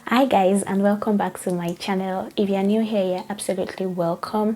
Hi guys, and welcome back to my channel. If you're new here, you're absolutely welcome.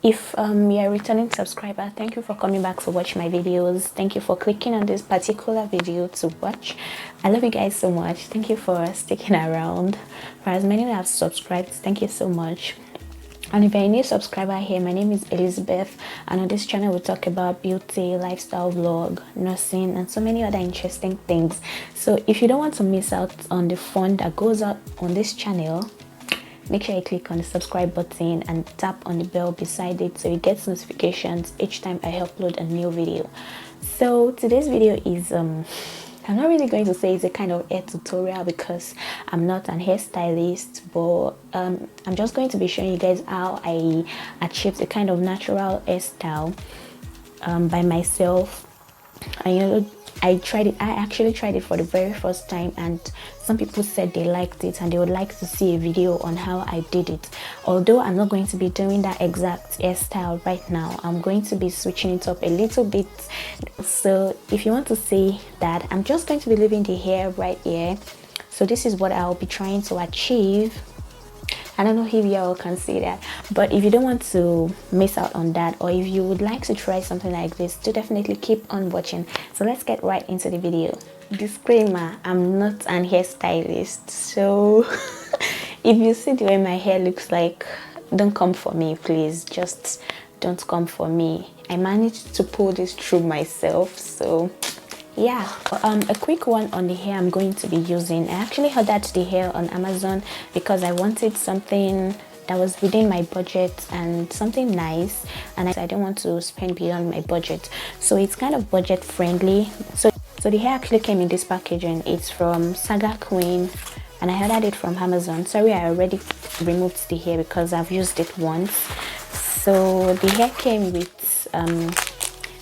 If you're a returning subscriber, thank you for coming back to watch my videos. Thank you for clicking on this particular video to watch. I love you guys so much. Thank you for sticking around. For as many that have subscribed, thank you so much. And if you're a new subscriber here, my name is Elizabeth, and on this channel we talk about beauty, lifestyle vlog, nursing, and so many other interesting things. So if you don't want to miss out on the fun that goes out on this channel, make sure you click on the subscribe button and tap on the bell beside it so you get notifications each time I upload a new video. So today's video is I'm not really going to say it's a kind of hair tutorial because I'm not an hairstylist, but I'm just going to be showing you guys how I achieved a kind of natural hairstyle by myself. And you know, I actually tried it for the very first time, and some people said they liked it and they would like to see a video on how I did it. Although I'm not going to be doing that exact hairstyle right now, I'm going to be switching it up a little bit. So if you want to see that, I'm just going to be leaving the hair right here. So this is what I'll be trying to achieve. I don't know if you all can see that, but if you don't want to miss out on that, or if you would like to try something like this, do definitely keep on watching. So let's get right into the video. Disclaimer, I'm not an hairstylist, so if you see the way my hair looks like, don't come for me, please. Just don't come for me. I managed to pull this through myself, so yeah. A quick one on the hair I'm going to be using. I actually ordered the hair on Amazon because I wanted something that was within my budget and something nice, and I didn't want to spend beyond my budget, so it's kind of budget friendly. So the hair actually came in this packaging. It's from Saga Queen and I ordered it from Amazon. Sorry, I already removed the hair because I've used it once. So the hair came with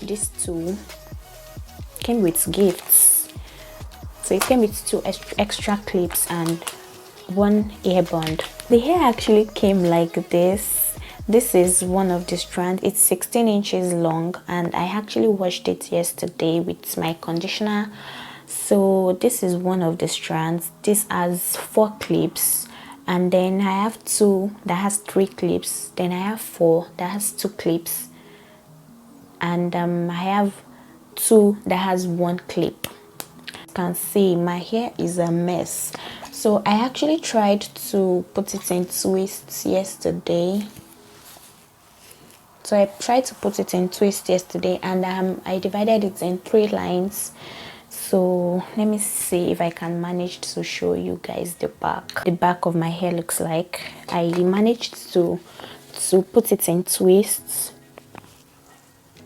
these two. Came with gifts. So it came with two extra clips and one hairband. The hair actually came like this. This is one of the strands. It's 16 inches long, and I actually washed it yesterday with my conditioner. So this is one of the strands. This has 4 clips, and then I have 2 that has 3 clips. Then I have 4 that has 2 clips, and I have 2 that has 1 clip. You can see my hair is a mess, so I actually tried to put it in twists yesterday. And I divided it in 3 lines. So let me see if I can manage to show you guys the back of my hair looks like. I managed to put it in twists.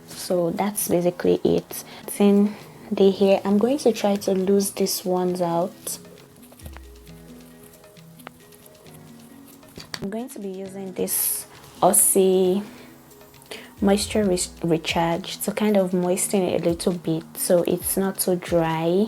So that's basically it. In the hair, I'm going to try to lose these ones out. I'm going to be using this Aussie moisture recharge to kind of moisten it a little bit so it's not so dry.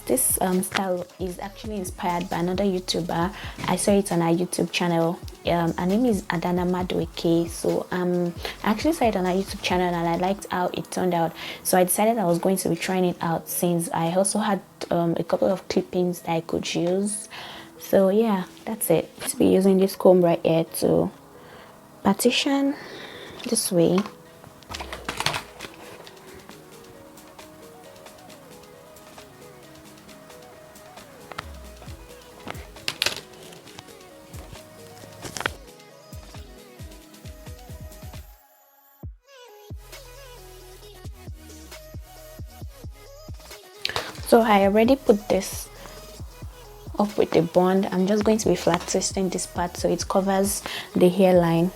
This style is actually inspired by another YouTuber. I saw it on her YouTube channel. Her name is Adana Madueke. So I actually saw it on her YouTube channel and I liked how it turned out. So I decided I was going to be trying it out, since I also had a couple of clippings that I could use. So yeah, that's it. To be using this comb right here to partition this way. So I already put this up with a bond. I'm just going to be flat twisting this part so it covers the hairline.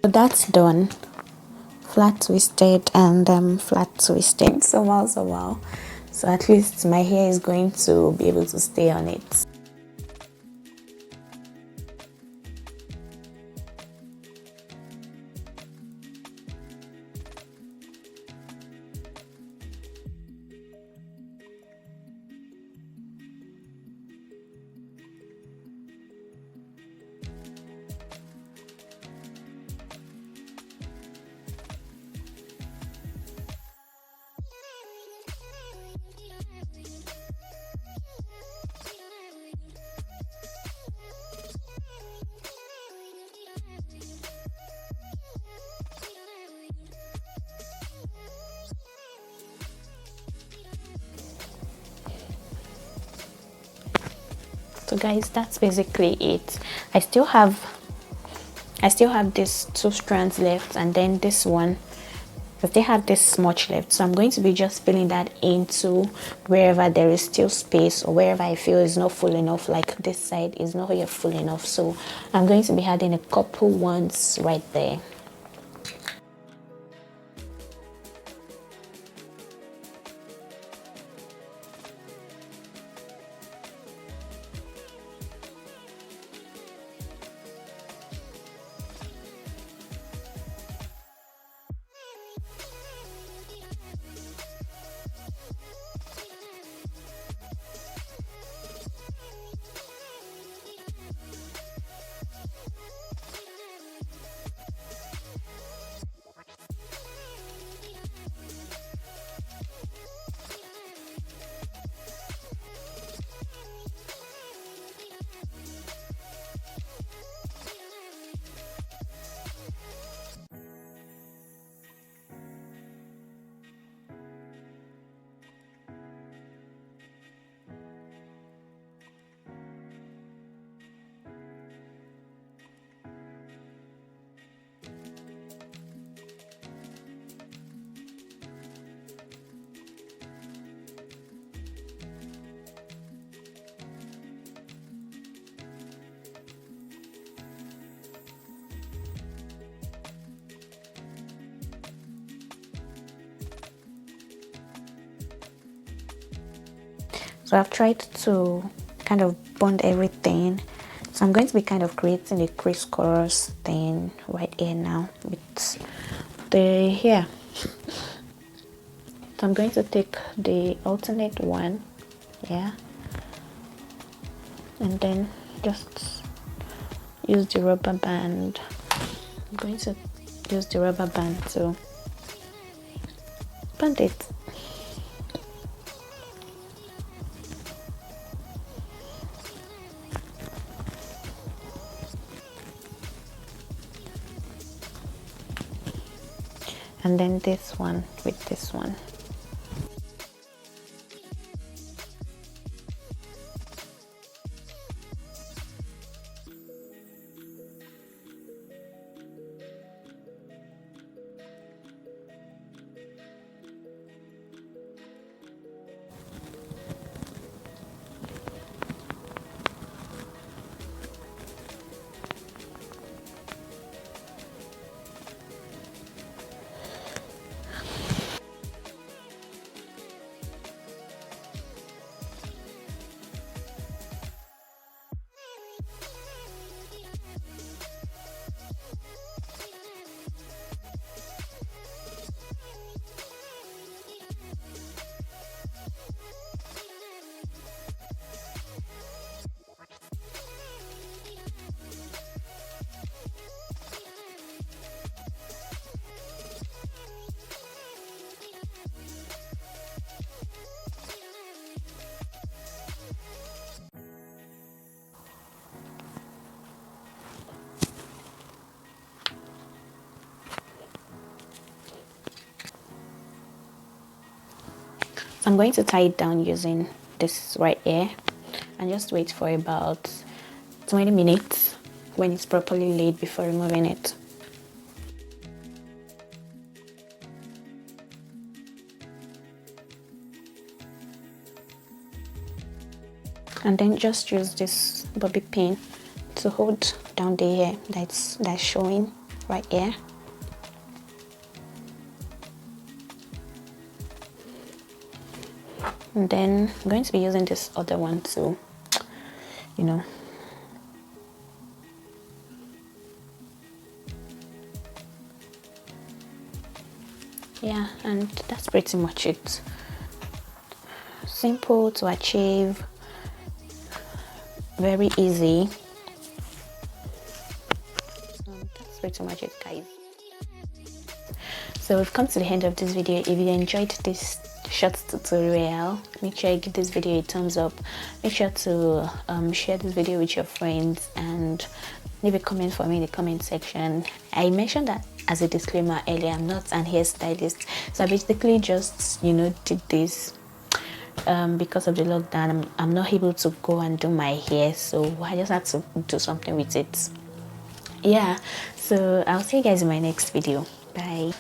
So that's done. Flat twisted and flat twisted. So wow. So at least my hair is going to be able to stay on it. So guys, that's basically it. I still have these two strands left, and then this one, because they have this much left. So I'm going to be just filling that into wherever there is still space, or wherever I feel is not full enough, like this side is not yet full enough. So I'm going to be adding a couple ones right there. So I've tried to kind of bond everything. So I'm going to be kind of creating a crisscross thing right here now with the hair. So I'm going to take the alternate one, yeah, and then just use the rubber band. I'm going to use the rubber band to band it. And then this one with this one. I'm going to tie it down using this right here and just wait for about 20 minutes when it's properly laid before removing it. And then just use this bobby pin to hold down the hair that's showing right here. And then I'm going to be using this other one too, you know. Yeah, and that's pretty much it. Simple to achieve, very easy. So that's pretty much it, guys. So we've come to the end of this video. If you enjoyed this short tutorial, make sure you give this video a thumbs up. Make sure to share this video with your friends and leave a comment for me in the comment section. I mentioned that as a disclaimer earlier, I'm not an hairstylist, so I basically just, you know, did this because of the lockdown. I'm not able to go and do my hair, so I just had to do something with it. Yeah, so I'll see you guys in my next video. Bye.